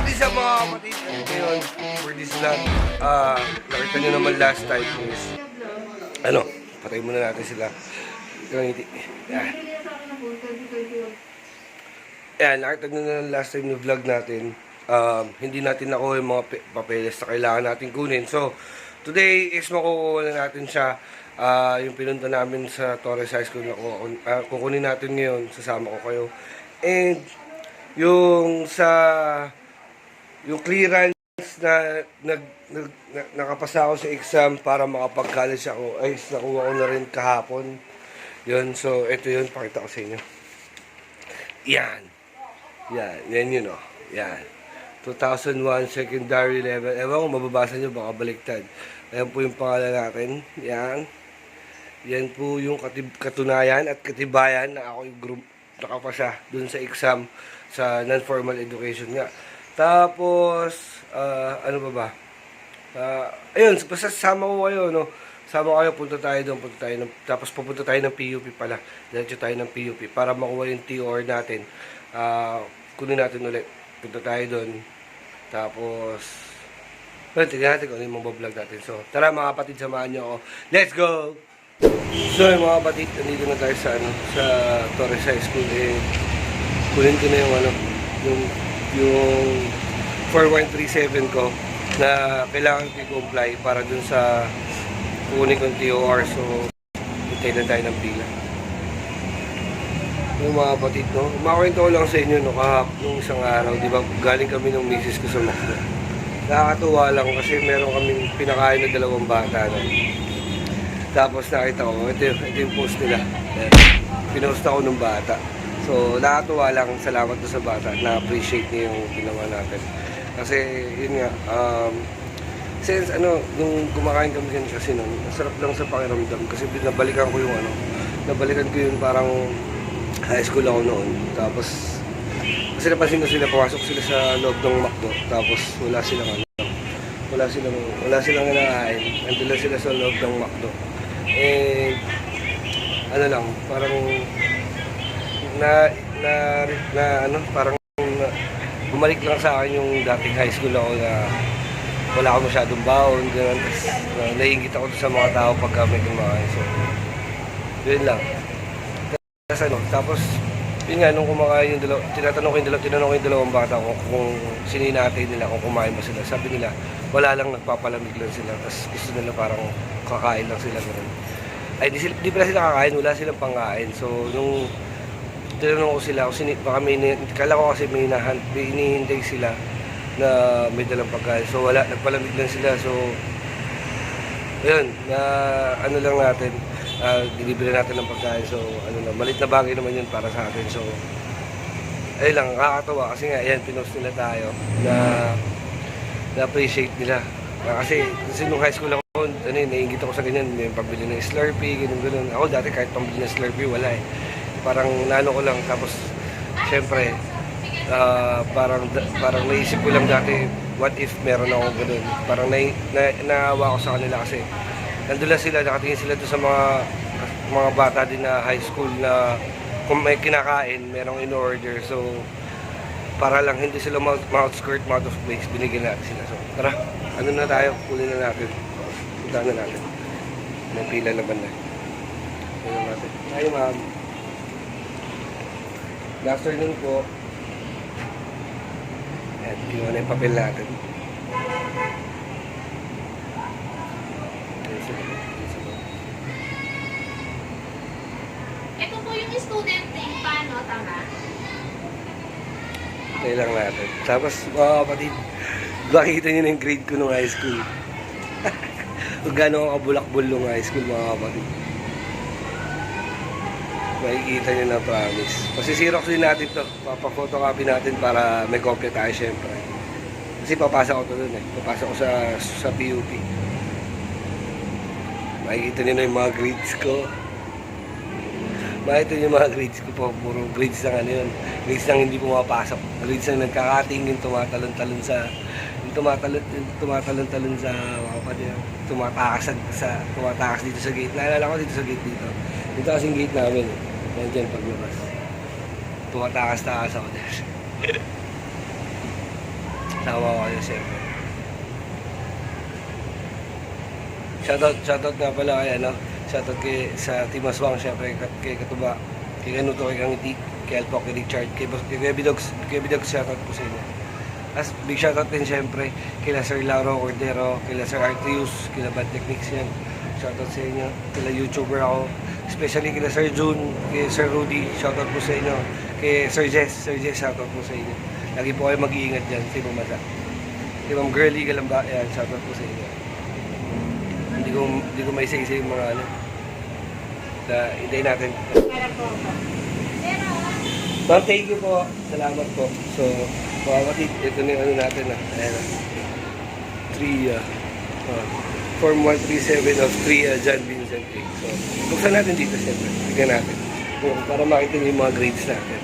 Pati sa mga kapatid ngayon, for this vlog, nakita nyo naman last time is, patay muna natin sila. Ngiti. Yan, nakita nyo na last time yung vlog natin. Hindi natin nakuha yung mga papeles na kailangan natin kunin. So, today is makukuha na natin siya. Yung pinunta namin sa Torres High School na kukunin natin ngayon. Sasama ko kayo. And, yung clearance na nakapasa ako sa exam para makapag-college ako ay nakuha ko na rin kahapon. Yun, so ito yun, pakita ko sa inyo. Yan yun o. Yan. 2001 secondary level. Ewan kung mababasa nyo, baka baliktad. Ayan po yung pangalan natin. Yan. Yan po yung katunayan at katibayan na ako yung group nakapasa dun sa exam sa non-formal education nga. Tapos, ano ba? Ayun, basta sama ko kayo, no? Sama kayo, punta tayo doon, tapos pupunta tayo ng PUP pala. Diretso tayo ng PUP para makuha yung TOR natin. Kunin natin ulit. Punta tayo doon. Tapos, tignan natin kung ano yung mga vlog natin. So, tara mga kapatid, samahan nyo ako. Let's go! So, mga kapatid, nandito na tayo sa Torres High School. Kunin ko na yung 4137 ko na kailangan i-comply para dun sa kunin kong TOR. So, hintay na tayo ng pila. Yung mga kapatid, no? Makakwento ko lang sa inyo, no? Nung isang araw, di ba, galing kami ng misis ko sa Macdo. Nakakatuwa lang kasi meron kaming pinakain na dalawang bata, no? Tapos nakita ko, ito yung post nila. Pinost ako ng bata. So, nakatuwa lang, salamat doon sa bata, na-appreciate niya yung ginawa natin. Kasi, yun nga, since nung kumakain kami yan kasi nun, masarap lang sa pakiramdam kasi nabalikan ko yung parang high school ako noon. Tapos, kasi napansin ko sila, pumasok sila sa loob ng Macdo, tapos wala silang kinakain, nandun lang sila sa loob ng Macdo. And, parang parang bumalik lang sa akin yung dating high school ako na wala ako masyadong baon, gano'n. Naiingit ako sa mga tao pagka may kumakain. So, yun lang. Tapos, yun nga, nung kumakain yung tinanong ko yung dalawang bata kung sininatay nila, kung kumain ba sila. Sabi nila, wala lang, nagpapalamig lang sila. Tapos gusto nila parang kakain lang sila, gano'n. Ay, di pala sila kakain, wala silang pangkain. So, nung tinanong ko sila, kala ko kasi may hinihintay sila na may dalang pagkain. So, wala, nagpalamig lang sila. So, ayun, lang natin, dinibili natin ng pagkain. So, malit na bagay naman yun para sa atin. So, ayun lang, nakakatawa kasi nga, ayan, pinost nila tayo na-appreciate nila. Kasi nung high school ako, naiingit ako sa ganyan, may pambili ng Slurpee, ganun. Ako dati kahit pambili ng Slurpee, wala eh. Parang nano ko lang, tapos syempre, parang naisip ko lang dati, what if meron ako ganun. Parang naawa ko sa kanila kasi nandun lang sila, nakatingin sila doon sa mga bata din na high school na kung may kinakain, merong in-order. So, para lang hindi sila mouth skirt, mouth of place, binigyan natin sila. So, tara, na tayo, kunin na natin. Punta na natin. May pila naman na. Kunin natin. Hi, ma'am. Good afternoon po. Ayan, kinuha na yung papel natin. Ito po yung student name, paano? Tama? Tayo lang natin. Tapos, mga kapatid, makikita nyo na yung grade ko nung high school. Kung gano'n ako kabulakbol nung high school, mga kapatid. Makikita nyo na, promise. Kasi xerox din natin to. Papa-photocopy natin para may kopya tayo, syempre. Kasi papasa ko to dun eh. Papasa ko sa PUP. Makikita nyo na yung mga grades ko. Makikita nyo yung mga grades ko po. Puro grades lang yun. Grades lang hindi pumapasok. Grades lang nagkakating yung tumatalon-talon sa tumatalon-talon sa mga kapatid. Tumatakas dito sa gate. Naalala ko dito sa gate dito. Dito kasing gate namin. Nandiyan paglabas. Tumatakas-takas ako dito. Sama ko kayo siyempre. Shoutout nga pala kay ano. Shoutout sa Team Aswang, siyempre kay Katuba, kay Ganuto, kay Kangiti, kay Alpok, kay Richard, kay Bidogs, shoutout po sa inyo. As big shoutout din siyempre kila Sir Lauro Cordero, kila Sir Artius, kila Bad Techniques yan. Shoutout sa inyo. Kila YouTuber ako. Especially kila Sir June, kay Sir Rudy, shoutout po sa inyo. Kay Sir Jess, shoutout po sa inyo. Lagi po kayo mag-iingat dyan sa ibang mata. Kay Ma'am Girlie Galamba, yan, shoutout po sa inyo. Hindi ko may isa-isa yung mga ano. Hintayin natin. Ma'am, thank you po. Salamat po. So, mga kapatid, ito na yung ano natin na. Ayan na. Form 137 of 3 John Vincent A. So, buksan natin dito siyempre. Tignan natin. Para makita niyo yung mga grades natin.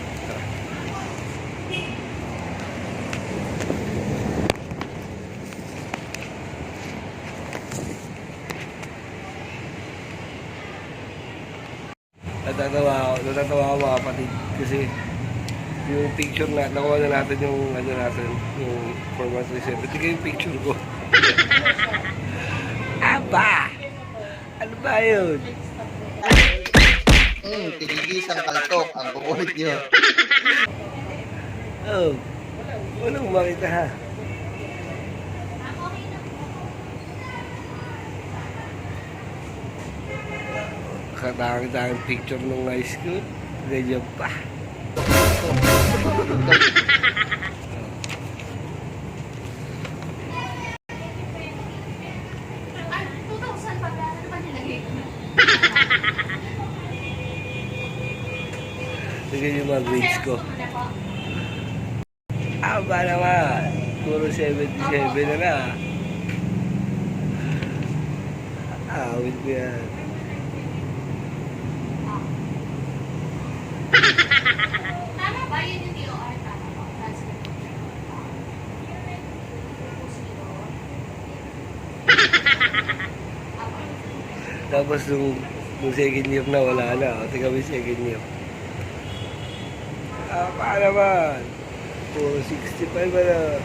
Natatawa ako mga kapatid. Kasi yung picture na, nakuha na natin yung ano natin, yung Form 137. Tignan yung picture ko. Aba! Ano ba yun? Tigigisang kaltok ang kukulit nyo. Oh, walang makita ha. Katangin-tangin picture ng high school. Ganyan pa. Ay, 2,000 pa ba? Ano ba nilagay ko? Tignan yung mga grades ko. Share mo na po. Aba naman. Puro 77 na na. Awit ko yan. Tama ba yun yung DOR? Tama po. That's good. Tapos nung second year na, wala na. O, tingnan mo yung second year. Paano naman? Puro 65 ba na?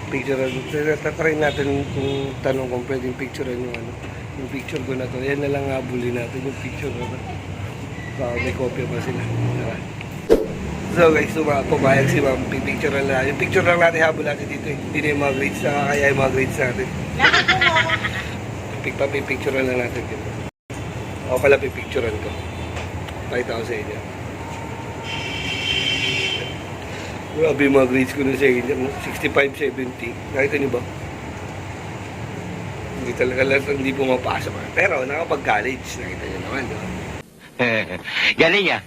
Picturean. Tatry natin kung tanong kung pwedeng picturean yung ano. Yung picture ko na to. Yan na lang habulin natin yung picture na to. Baka may kopya pa sila. Diba? So guys, pumayag si ma'am. Pipicturean na. Yung picture lang natin habol natin dito eh. Hindi na yung mga grades. Nakakaya yung mga grades natin. Pipicturean lang natin dito. Ako pala pipicturean ko. Pakita ko sa inyo. Grabe yung mga grades ko na sa inyo. 65-70. Nakita niyo ba? Hindi talaga lahat hindi pumapasok. Pero nakapag-college. Nakita niyo naman, di ba? Galing ah.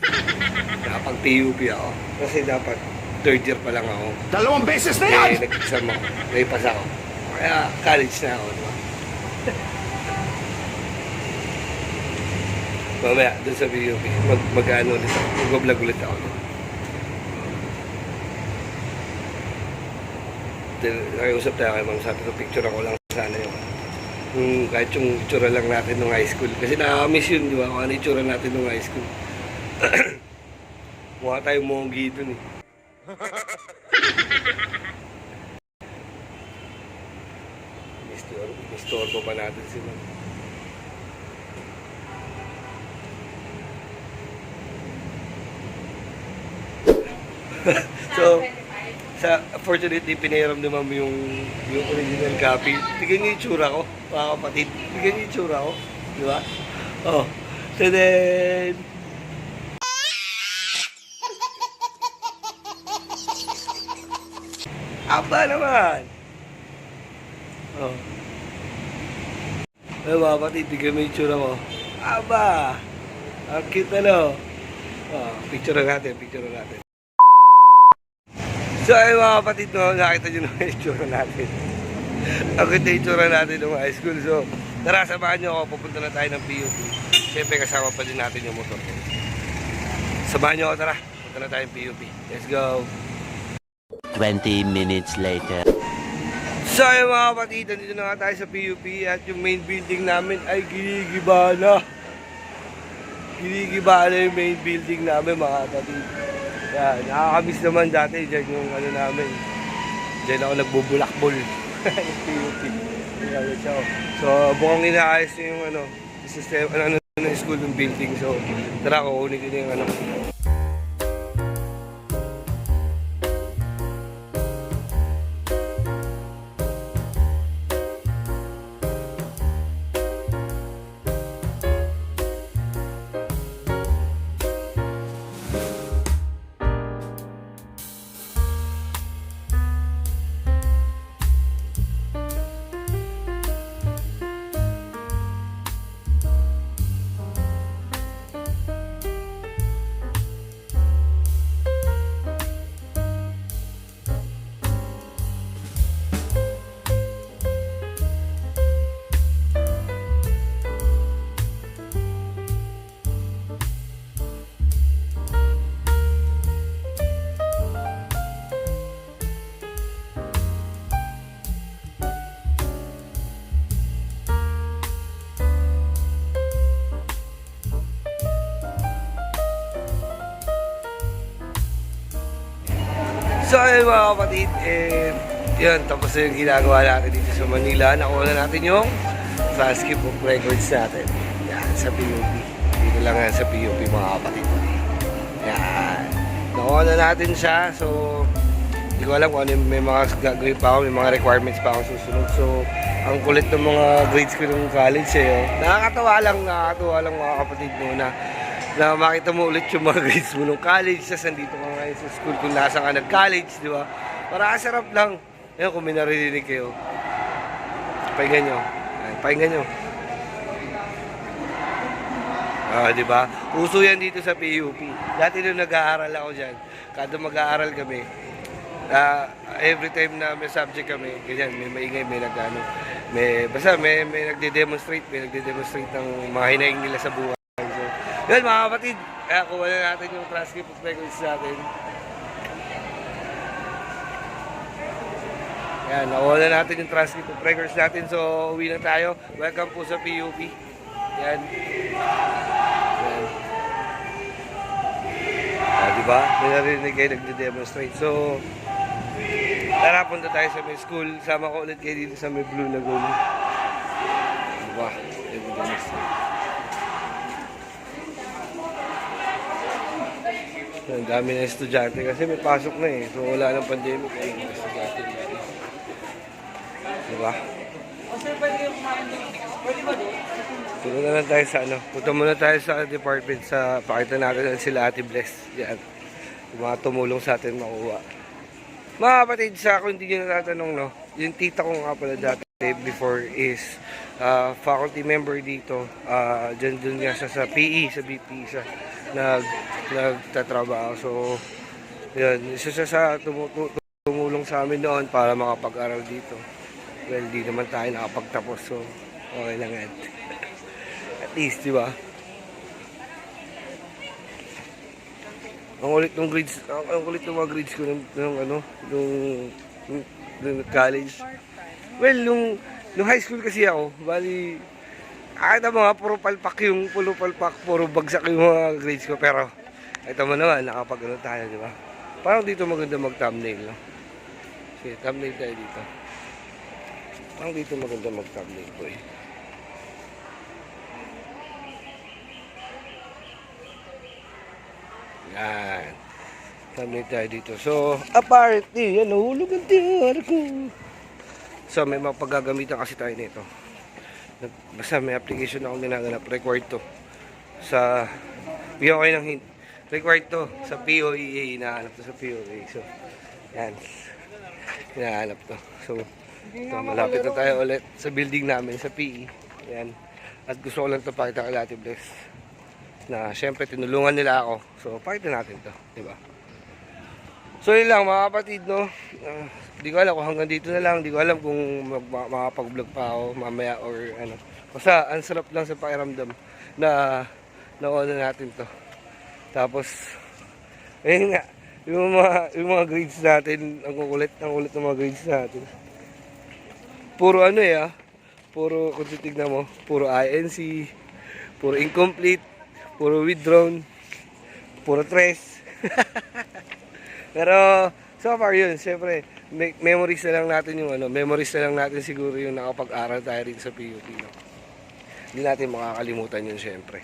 Nakapag-PUP ako. Kasi dapat third year pa lang ako. 2 beses na yan! Eh, nag-exam ako. Naipas ako. Kaya college na ako, di ba? Mamaya, doon sa PUP, mag-ano ulit ako. Mag-vlog ulit ako. Nakiusap tayo kay ma'am, sabi ko picture ako lang sana yung kahit yung itsura lang natin nung high school kasi nakakamiss yun, di ba, kung ano itsura natin nung high school. Mukha tayong monggi dun eh. Mistor ko pa natin si ma'am. So, fortunately, pinahiram ni ma'am yung original copy. Tignan niyo yung itsura ko, mga kapatid. Tignan niyo yung itsura ko. Di ba? Oh. And then... Aba naman! Oh. Ay, mga kapatid, tignan mo yung itsura ko. Aba! Ang cute ano. Oh, picture natin. So ay mga kapatid, no, nakita nyo naman yung itsura natin. Ang ganda yung itsura natin ng high school. So tara, samahan nyo ako, pupunta na tayo ng PUP. Siyempre kasama pa din natin yung motor ko. Samahan nyo ako, tara. Punta na tayong PUP. Let's go. 20 minutes later. So yung mga kapatid, nandito na nga tayo sa PUP at yung main building namin ay ginigiba na. Ginigiba na yung main building namin mga kapatid. Yan, nakakamiss naman dati dyan yung ano namin. Dyan ako nagbubulakbol. Yung PUP. So bukang inaayos na yung ano, system, ano ng school ng building. So tara, kukunin ko na yung ano. So ayun mga kapatid, yun, tapos na yung ginagawa natin dito sa Manila. Nakuha na natin yung transcript of records natin. Yan, sa PUP. Dito lang yan sa PUP mga kapatid. Yan. Nakuha na natin siya. So, hindi ko alam kung ano yung may mga gagawin pa ako, may mga requirements pa ako susunod. So, ang kulit ng mga grades ko ng college nakakatawa lang mga kapatid muna. Na makita mo ulit yung mga grades mo nung college, tapos nandito ka ngayon sa school kung nasa ka nag-college, di ba? Para sarap lang. Ayun, kung may naririnig kayo. Pahinga nyo. Pahinga nyo. Di ba? Uso yan dito sa PUP. Dati nung nag-aaral ako dyan, kada mag-aaral kami, every time na may subject kami, ganyan, may maingay, may nag-ano, basta may nagde-demonstrate ng mga hinaing nila sa buhay. Yan mga kapatid, kaya kuha na natin yung transcript of records natin. Yan, nakuha na natin yung transcript of records natin. So, uwi na tayo. Welcome po sa PUP. Yan. Yan. Diba? May narinig kayo nagde-demonstrate. So, tara, punta tayo sa may school. Sama ko ulit kayo dito sa may Blue Lagoon. Diba? Nagde-demonstrate. Ang dami na estudyante kasi may pasok na eh. So wala nang pandemic. Ay, mga estudyante dito. Diba? Punta na lang tayo sa ano. Punta muna tayo sa department sa pakita natin sila Ate Bless. Yan. Yung mga tumulong sa atin makuha. Mga kapatid, sa kung hindi nyo natatanong, no, yung tita ko nga pala dati before is faculty member dito. Dyan nga siya sa PE, sa BP siya nagtatrabaho. So, yun, isa siya sa tumulong sa amin noon para makapag-aral dito. Well, di naman tayo nakapagtapos. So, okay lang yan. At least, di ba? Ang ulit ng grades, ang ulit ng mga grades ko nung college. Well, nung high school kasi ako, bali, kahit mga puro palpak, puro bagsak yung mga grades ko. Pero, ito mo naman, nakapag-ano tayo, di ba? Parang dito maganda mag-thumbnail, no? Sige, thumbnail tayo dito. Parang dito maganda mag-thumbnail ko eh. Yan. Thumbnail tayo dito. So, apparently, yan, nahulog ang tiyara ko. So, may mga paggagamitan kasi tayo nito. Basta may application akong ginaganap. Required to. Sa, bigyan ko kayo ng hint. Required to. Sa POEA. Hinahanap to sa POEA. So, yan. Hinahanap to. So, ito, malapit na tayo ulit sa building namin sa PE. Yan. At gusto ko lang ito pakita kay Ate Bless. Na syempre tinulungan nila ako. So, pakita natin to. Diba? So, yun lang mga kapatid, no? Hindi ko alam kung hanggang dito na lang. Hindi ko alam kung makapag-vlog pa ako mamaya or ano. Basta, ang sarap lang sa pakiramdam na nauna natin to. Tapos, ayun nga, yung mga grades natin, ang kulit ng mga grades natin. Puro ano puro, kung titignan mo, puro INC, puro incomplete, puro withdrawn, puro tres. Pero, so far yun, syempre, memories na lang natin yung memories na lang natin siguro yung nakapag-aral tayo rito sa PUP, no? Hindi natin makakalimutan yun, syempre.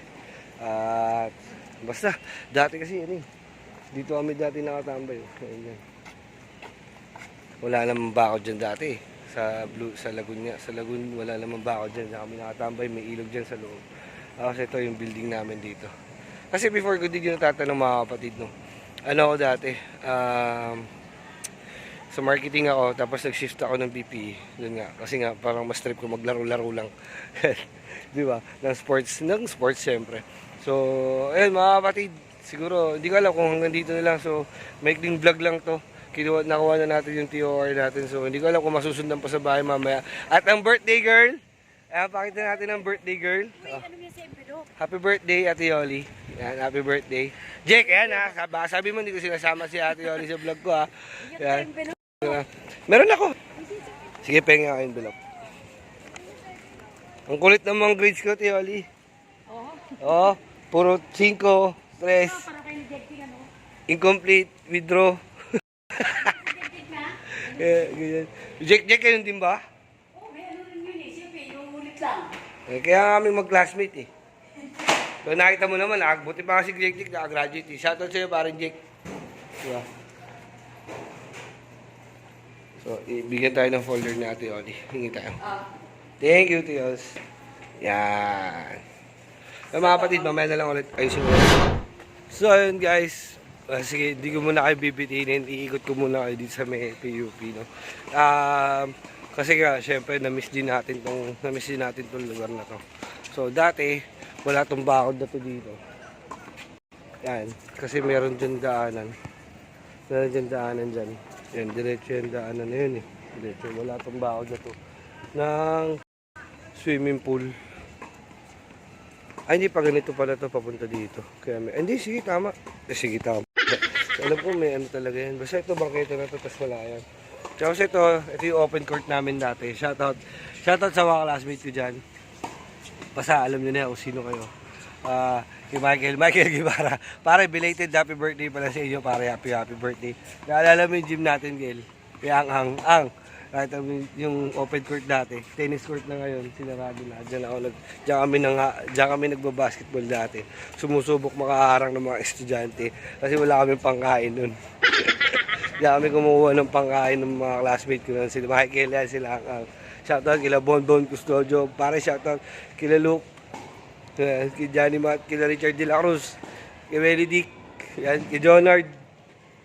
At, basta, dati kasi yun dito kami dati nakatambay. Ayan. Wala namang bakod dyan dati sa Lagun nga. Sa Lagun, wala namang bakod dyan. Kami nakatambay, may ilog dyan sa loob. Kasi ito yung building namin dito. Kasi before ko din yung natatanong mga kapatid, no? Ano ako dati, sa marketing ako, tapos nag-shift ako ng BPE. Doon nga, kasi nga, parang mas trip ko maglaro-laro lang. Di ba? Ng sports syempre. So, ayun mga kapatid, siguro, hindi ko alam kung hanggang dito na lang. So, maikling vlog lang to. Nakuha na natin yung TOR natin. So, hindi ko alam kung masusundan pa sa bahay mamaya. At ang birthday girl, pakita natin ang birthday girl. Wait, ano yung sa envelope? Happy birthday, Ate Yoli. Yan, happy birthday. Jake, yan sabi mo, hindi ko sinasama si Ate Yoli sa vlog ko Yan. Meron ako. Sige, pengen ako envelope. Ang kulit ng mga grades ko, Ate Yoli. Oo. Puro 5, 3, Para kayo rejecting ano? incomplete, withdraw. Rejecting na? Ganyan. Jake, kayo din ba? Oo, may ano rin yun siyempre, yung ulit lang. Kaya kami mag-classmate So nakita mo naman, buti pa nga si Jake, nakagraduate Shoutout sa'yo parang Jake. Diba? So, ibigyan tayo ng folder ni Ate Oli. Hingi tayo. Thank you, Tios. Yan. So, mga kapatid, mamaya na lang ulit. Ayusin mo. So, ayun guys. Sige, hindi ko muna kayo bibitinin. Iikot ko muna kayo dito sa may PUP, no? Kasi nga, syempre, na-miss din natin tong lugar na to. So, dati, wala tong bakod na to dito. Yan. Kasi meron dyan daanan. Meron dyan daanan dyan. Yan, diretso yung daanan na yun Diretso, wala tong bakod na to. Ng swimming pool. Ay, hindi pa ganito pala to papunta dito. Kaya hindi, sige, tama. Sige, tama. Alam ko may ano talaga yan. Basta ito, bangketa na to, tas wala yan. Tapos ito yung open court namin dati. Shoutout sa mga classmates ko dyan. Basta alam nyo na kung sino kayo. Kay Michael Guevara. Pare, belated happy birthday pala sa inyo. Pare, happy birthday. Naalala mo yung gym natin, Gel? Kaya ang. Kahit yung open court dati, tennis court na ngayon, sinarado na. Diyan kami nagbabasketball dati. Sumusubok makaharang ng mga estudyante kasi wala kaming pangkain nun. Diyan kami kumuha ng pangkain ng mga classmates ko nun. Sila Michael, yan sila ang. Shoutout kila Bon Custodio. Pare, shoutout kila Luke. Kay Johnny Matt, kila Richard De La Cruz. Kay Benedict. Yan, kay Jonard.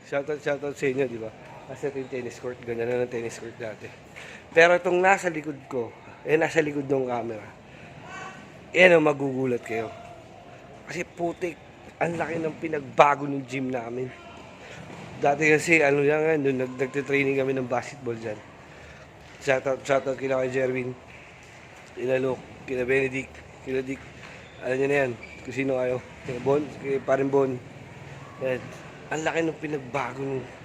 Shoutout sa inyo, di ba? Kasi ito yung tennis court. Ganda na ng tennis court dati. Pero itong nasa likod ko, nasa likod ng camera, magugulat kayo. Kasi putik, ang laki ng pinagbago ng gym namin. Dati kasi, nagtitraining kami ng basketball dyan. Shoutout kila kay Jerwin, kila Luke, kila Benedict, kila Dick. Alam niyo na yan, kung sino kayo. Kay parin Bon. Yan. Ang laki ng pinagbago ng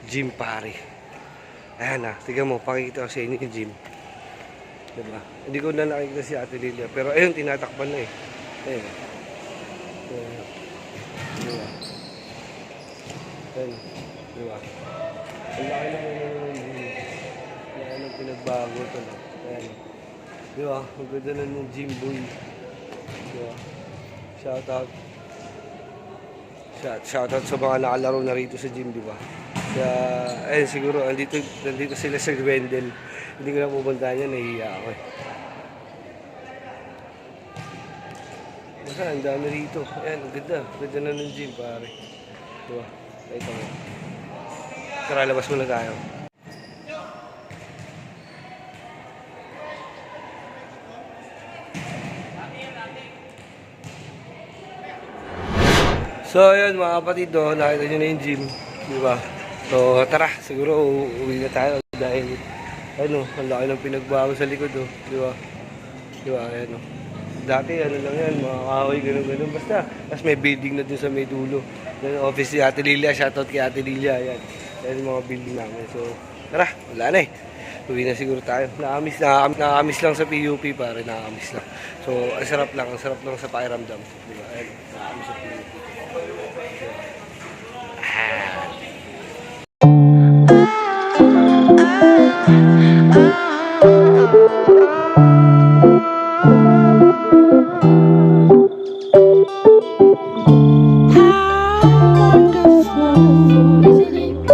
gym, pare. Ayan tignan mo, pakikita ko sa inyo yung gym. Diba? Hindi ko na nakikita si Ate Lilia. Pero ayun, tinatakpan na Ayun. Diba? Ayun. Diba? Ang laki na yung gym. Ayan ang pinagbago ito. Ayan. Diba? Ang ganda na ng gym, boy. Diba? Shoutout sa mga nakalaro na rito sa gym, diba? Kaya, siguro, nandito sila sa Wendell. Hindi ko na pupuntahan yan, nahihiya ako Basta, ang dami rito. Ayan, ang ganda. Ganda na ng gym, pare. Diba? Ito mo. Tara, labas muna tayo. So, ayun mga kapatid, nakita nyo na yung gym. Diba? So, tara, siguro uwi na tayo dahil ang laki ng pinagbago sa likod, Diba? Diba? Ayan, Dati ano lang yan, mga kahoy, gano'n. Basta, tapos may building na dun sa may dulo. Yung office ni Ate Lilia, shoutout kay Ate Lilia, yan. Yan yung mga building namin. So, tara, wala na eh. Uwi na siguro tayo. Nakakamiss lang sa PUP pare, nakakamiss lang. So, ang sarap lang sa pakiramdam. Di ba? Ayun, nakakamiss sa PUP.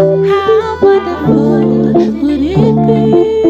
How wonderful would it be?